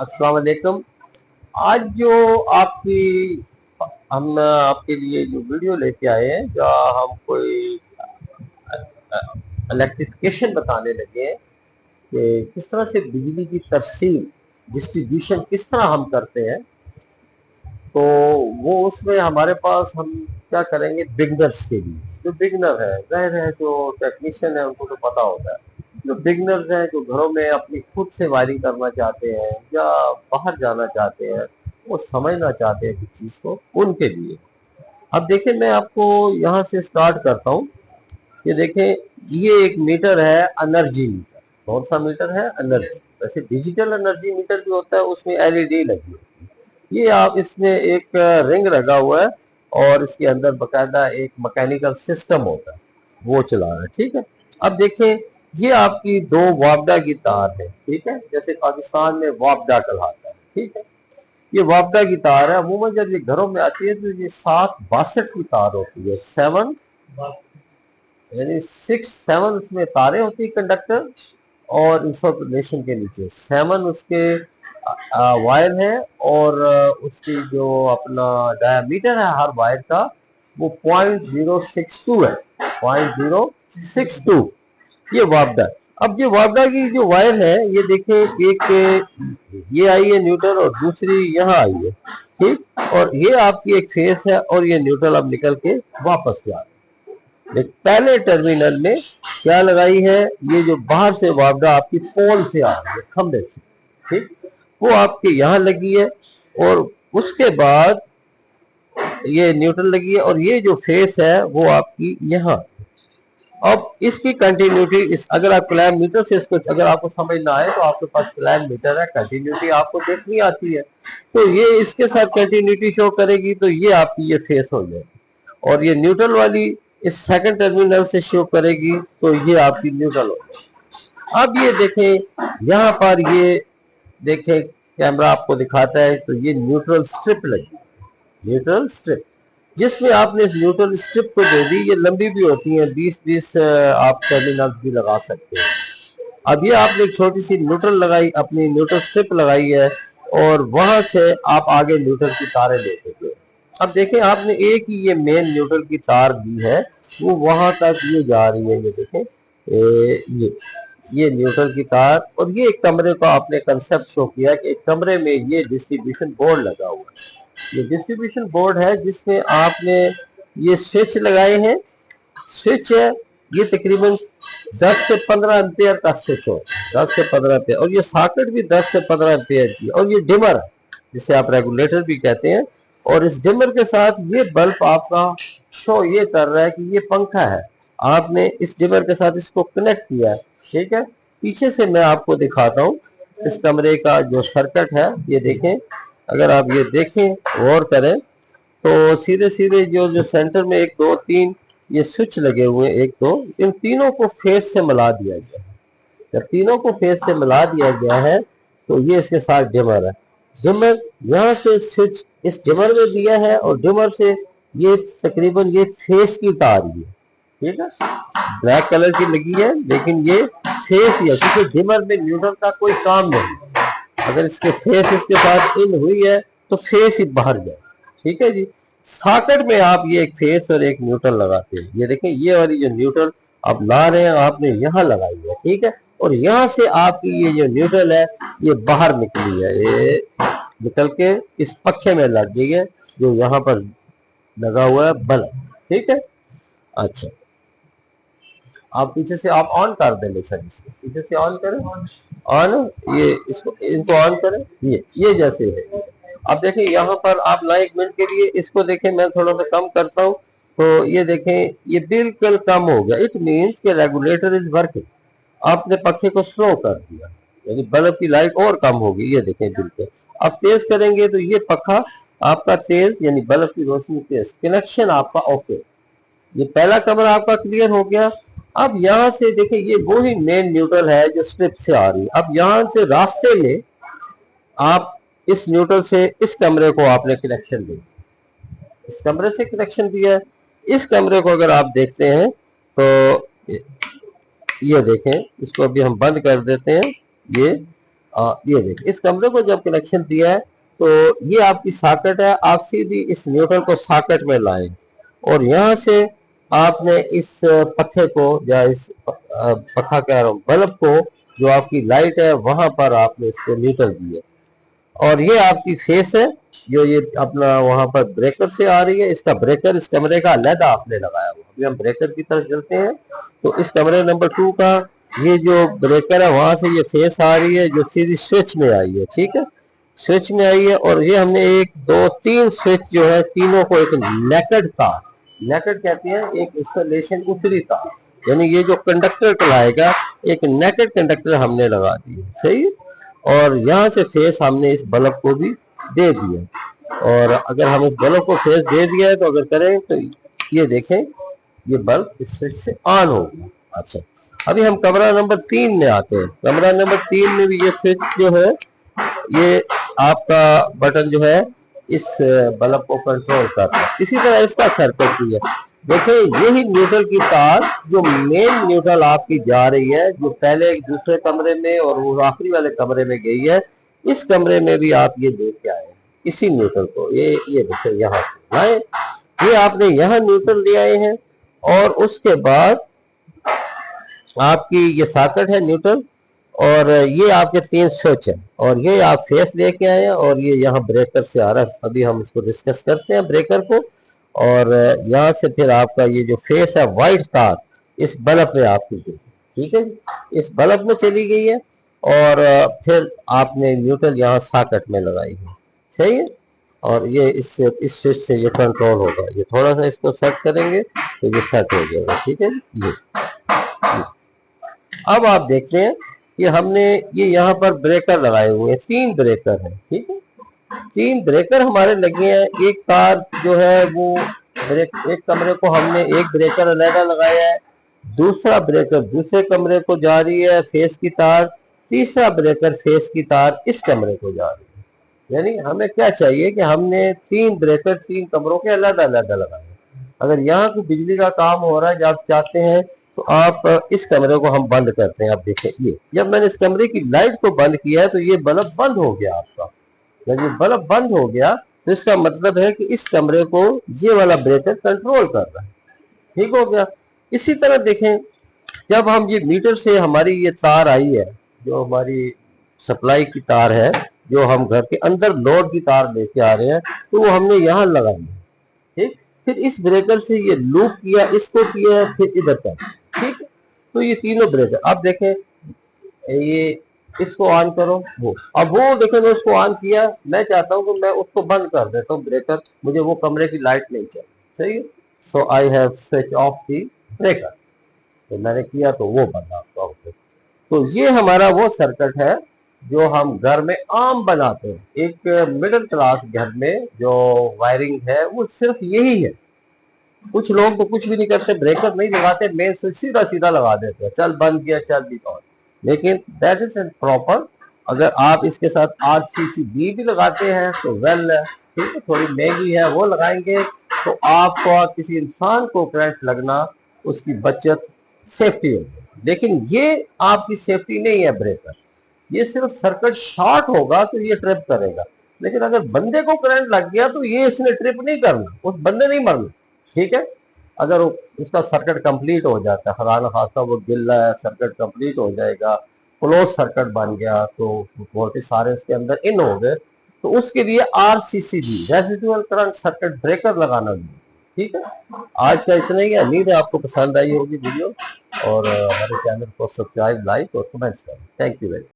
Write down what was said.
अस्सलाम वालेकुम। आज जो आपकी हम आपके लिए जो वीडियो लेके आए हैं, जहाँ हम कोई इलेक्ट्रिफिकेशन बताने लगे हैं कि किस तरह से बिजली की तफसील डिस्ट्रीब्यूशन किस तरह हम करते हैं। तो वो उसमें हमारे पास हम क्या करेंगे, बिगनर्स के लिए। जो बिगनर है, जाहिर है जो टेक्नीशियन है उनको तो पता होता है। जो बिगनर्स हैं, जो घरों में अपनी खुद से वायरिंग करना चाहते हैं या बाहर जाना चाहते हैं, वो समझना चाहते हैं किस चीज़ को, उनके लिए। अब देखिए, मैं आपको यहाँ से स्टार्ट करता हूँ। ये देखें, ये एक मीटर है, एनर्जी मीटर। कौन सा मीटर है? एनर्जी। वैसे डिजिटल एनर्जी मीटर जो होता है उसमें एलईडी लगी होती है। ये आप इसमें एक रिंग लगा हुआ है और इसके अंदर बकायदा एक मैकेनिकल सिस्टम होता है, वो चला रहा है। ठीक है। अब देखें, ये आपकी दो वापडा की तार है। ठीक है, जैसे पाकिस्तान में वापडा कहलाता है। ठीक है, ये वापडा की तार है। अमूमन जब ये घरों में आती है तो ये 762 की तार होती है। 7 यानी 6-7 उसमें तारें होती है, कंडक्टर, और इंसुलेशन के नीचे 7 उसके वायर है। और उसकी जो अपना डायमीटर है हर वायर का, वो 0.062 है। 0.062 ये वापडा। अब ये वापडा की जो वायर है, ये देखें, एक ये आई है न्यूट्रल और दूसरी यहाँ आई है। ठीक, और ये आपकी एक फेस है और ये न्यूट्रल अब निकल के वापस जा रहा है। पहले टर्मिनल में क्या लगाई है, ये जो बाहर से वापडा आपकी पोल से आ रही है, खंबे से। ठीक, वो आपके यहाँ लगी है और उसके बाद ये न्यूट्रल लगी है और ये जो फेस है वो आपकी यहाँ। अब इसकी कंटिन्यूटी अगर आप क्लैम मीटर से इसको अगर आपको समझ ना आए तो आपके पास क्लैम मीटर है, कंटिन्यूटी आपको देखनी आती है, तो ये इसके साथ कंटिन्यूटी शो करेगी, तो ये आपकी ये फेस हो जाएगी। और ये न्यूट्रल वाली इस सेकंड टर्मिनल से शो करेगी, तो ये आपकी न्यूट्रल हो जाएगी। अब ये देखें, यहाँ पर ये देखें, कैमरा आपको दिखाता है, तो ये न्यूट्रल स्ट्रिप लगी, न्यूट्रल स्ट्रिप, जिसमें आपने इस न्यूट्रल स्ट्रिप को दे दी। ये लंबी भी होती है, 20-20 आप टर्मिनल भी लगा सकते हैं। अब ये आपने एक छोटी सी न्यूट्रल लगाई, अपनी न्यूट्रल स्ट्रिप लगाई है, और वहां से आप आगे न्यूट्रल की तारें लेते थे। अब देखें, आपने एक ही ये मेन न्यूट्रल की तार दी है, वो वहां तक ये जा रही है। ये देखें, ये न्यूट्रल की तार, और ये एक कमरे का आपने कंसेप्ट शो किया कि एक कमरे में ये डिस्ट्रीब्यूशन बोर्ड लगा हुआ है। ये डिस्ट्रीब्यूशन बोर्ड है जिसमें आपने ये स्विच लगाए हैं। स्विच है, ये तकरीबन 10 से 15 एम्पियर का स्विच हो, 10 से 15 एम्पियर, और ये सॉकेट भी 10 से 15 एम्पियर की, और ये डिमर है जिसे आप रेगुलेटर भी कहते हैं। और इस डिमर के साथ ये बल्ब आपका शो ये कर रहा है कि ये पंखा है। आपने इस डिमर के साथ इसको कनेक्ट किया है। ठीक है, पीछे से मैं आपको दिखाता हूँ इस कमरे का जो सर्किट है। ये देखें, अगर आप ये देखें, गौर करें, तो सीधे सीधे जो सेंटर में 1-2-3 ये स्विच लगे हुए हैं, 1-2, इन तीनों को फेस से मिला दिया गया है। जब तीनों को फेस से मिला दिया गया है, तो ये इसके साथ डिमर है। डिमर यहाँ से स्विच इस डिमर में दिया है, और डिमर से ये तकरीबन ये फेस की तार है। ठीक है, ब्लैक कलर की लगी है, लेकिन ये फेस ही है, क्योंकि डिमर में न्यूट्रल का कोई काम नहीं। अगर इसके फेस इसके साथ इन हुई है तो फेस ही बाहर जाए। ठीक है जी। सॉकेट में आप ये एक फेस और एक न्यूट्रल लगाते हैं। ये देखें, ये वाली जो न्यूट्रल आप ला रहे हैं, आपने यहाँ लगाई है। ठीक है, और यहाँ से आपकी ये जो न्यूट्रल है ये बाहर निकली है, ये निकल के इस पक्के में लग गई है जो यहाँ पर लगा हुआ है बल्ब। ठीक है, अच्छा, आप पीछे से आप ऑन कर दें। सर, इसको पीछे से ऑन करें, ऑन, ये इसको इनको ऑन करें, ये जैसे है। अब देखिए, यहाँ पर आप ना 1 मिनट के लिए इसको देखें, मैं थोड़ा सा कम करता हूँ, तो ये देखें, ये बिल्कुल कम हो गया। इट मीन्स के रेगुलेटर इज वर्किंग। आपने पखे को स्लो कर दिया, यानी बल्ब की लाइट और कम होगी। ये देखें, बिल्कुल आप तेज करेंगे तो ये पखा आपका तेज, यानी बल्ब की रोशनी तेज, कनेक्शन आपका ओके। ये पहला कमरा आपका क्लियर हो गया। अब यहाँ से देखिए, ये वो ही मेन न्यूट्रल है जो स्ट्रिप से आ रही है। अब यहाँ से रास्ते में आप इस न्यूट्रल से इस कमरे को आपने कनेक्शन दिया, इस कमरे से कनेक्शन दिया है। इस कमरे को अगर आप देखते हैं तो ये देखें, इसको अभी हम बंद कर देते हैं। ये ये देखिए इस कमरे को जब कनेक्शन दिया है तो ये आपकी सॉकेट है, आप सीधी इस न्यूट्रल को सॉकेट में लाएं और यहाँ से आपने इस पखे को या इस पखा कह रहा हूँ बल्ब को, जो आपकी लाइट है वहां पर आपने इसको न्यूट्रल दिया और ये आपकी फेस है जो ये अपना वहां पर ब्रेकर से आ रही है। इसका ब्रेकर इस कमरे का अलग आपने लगाया हुआ। अभी हम ब्रेकर की तरफ चलते हैं तो इस कमरे नंबर 2 का ये जो ब्रेकर है वहां से ये फेस आ रही है जो सीधी स्विच में आई है। ठीक है, स्विच में आई है और ये हमने 1 2 3 स्विच जो है तीनों को एक नेकेड तार, नेकेड कहते हैं एक इंस्टॉलेशन उत्तरी तार, यानी ये जो कंडक्टर कहलाएगा एक नेकेड कंडक्टर हमने लगा दिया। सही है, और यहाँ से फेस हमने इस बल्ब को भी दे दिया और अगर हम इस बल्ब को फेस दे दिया है तो अगर करें तो ये देखें ये बल्ब इस स्विच से ऑन होगा। अच्छा, अभी हम कमरा नंबर 3 में आते हैं। कमरा नंबर 3 में भी ये स्विच जो है ये आपका बटन जो है इस बल्ब को कंट्रोल करता है। इसी तरह इसका सर्किट भी है। देखिए यही न्यूट्रल की तार जो मेन न्यूट्रल आपकी जा रही है, जो पहले दूसरे कमरे में और वो आखिरी वाले कमरे में गई है, इस कमरे में भी आप ये लेके आए इसी न्यूट्रल को। ये देखिए यहाँ से लाए, ये आपने यहाँ न्यूट्रल ले आए हैं और उसके बाद आपकी ये सॉकेट है न्यूट्रल और ये आपके 3 स्विच है और ये आप फेस लेके आए हैं और ये यहाँ ब्रेकर से आ रहा है। अभी हम इसको डिस्कस करते हैं ब्रेकर को और यहाँ से फिर आपका ये जो फेस है व्हाइट तार इस बल्ब में आपकी गई। ठीक है, इस बल्ब में चली गई है और फिर आपने न्यूट्रल यहाँ सॉकेट में लगाई है। सही है, और ये इस स्विच से ये कंट्रोल होगा। ये थोड़ा सा इसको सेट करेंगे तो ये सेट हो जाएगा। ठीक है, ये अब आप देख रहे हैं कि हमने ये यहाँ पर ब्रेकर लगाए हुए हैं, 3 ब्रेकर हैं। ठीक है, 3 ब्रेकर हमारे लगे हैं। एक तार जो है वो एक कमरे को हमने एक ब्रेकर अलग लगाया है, दूसरा ब्रेकर दूसरे कमरे को जा रही है फेस की तार, तीसरा ब्रेकर फेस की तार इस कमरे को जा रही है। यानी हमें क्या चाहिए कि हमने 3 ब्रेकर 3 कमरों के अलग अलग लगाए। अगर यहाँ की बिजली का काम हो रहा है जब आप चाहते हैं तो आप इस कमरे को हम बंद करते हैं। आप देखें ये जब मैंने इस कमरे की लाइट को बंद किया है तो ये बल्ब बंद हो गया आपका। जब ये बल्ब बंद हो गया तो इसका मतलब है कि इस कमरे को ये वाला ब्रेकर कंट्रोल कर रहा है। ठीक हो गया। इसी तरह देखें जब हम ये मीटर से हमारी ये तार आई है, जो हमारी सप्लाई की तार है, जो हम घर के अंदर लोड की तार लेके आ रहे हैं, तो वो हमने यहाँ लगाई है। ठीक, फिर इस ब्रेकर से ये लूप किया, इसको किया, फिर इधर तक। ठीक, तो ये तीनों ब्रेकर आप देखें, ये इसको ऑन करो, वो अब वो देखें मैं उसको ऑन किया, मैं चाहता हूँ कि मैं उसको बंद कर देता हूँ ब्रेकर, मुझे वो कमरे की लाइट नहीं चाहिए। सही है, so I have switch off the breaker, तो मैंने किया तो वो बंद आपका हो गया। तो ये हमारा वो सर्किट है जो हम घर में आम बनाते हैं। एक मिडिल क्लास घर में जो वायरिंग है वो सिर्फ यही है। कुछ लोग तो कुछ भी नहीं करते, ब्रेकर नहीं लगाते, मेन स्विच सीधा सीधा लगा देते हैं, चल बंद किया चल भी ऑन। लेकिन दैट इज प्रॉपर। अगर आप इसके साथ RCCB भी लगाते हैं तो वेल है, ठीक है, थोड़ी महंगी है, वो लगाएंगे तो आपको किसी इंसान को करंट लगना, उसकी बचत, सेफ्टी होगी। लेकिन ये आपकी सेफ्टी नहीं है ब्रेकर, ये सिर्फ सर्किट शॉर्ट होगा तो ये ट्रिप करेगा। लेकिन अगर बंदे को करंट लग गया तो ये इसने ट्रिप नहीं करना, उस बंदे नहीं मरना। ठीक है, अगर उसका सर्किट कंप्लीट हो जाता है, खुदा न खास्ता वो गिल्ला है, सर्किट कंप्लीट हो जाएगा, क्लोज सर्किट बन गया तो वोल्टेज सारे उसके अंदर इन हो गए, तो उसके लिए RCCB residual current circuit breaker लगाना भी। ठीक है, आज का इतना ही है। उम्मीद है आपको पसंद आई होगी वीडियो और हमारे चैनल को सब्सक्राइब, लाइक और कमेंट्स करें। Thank you very much.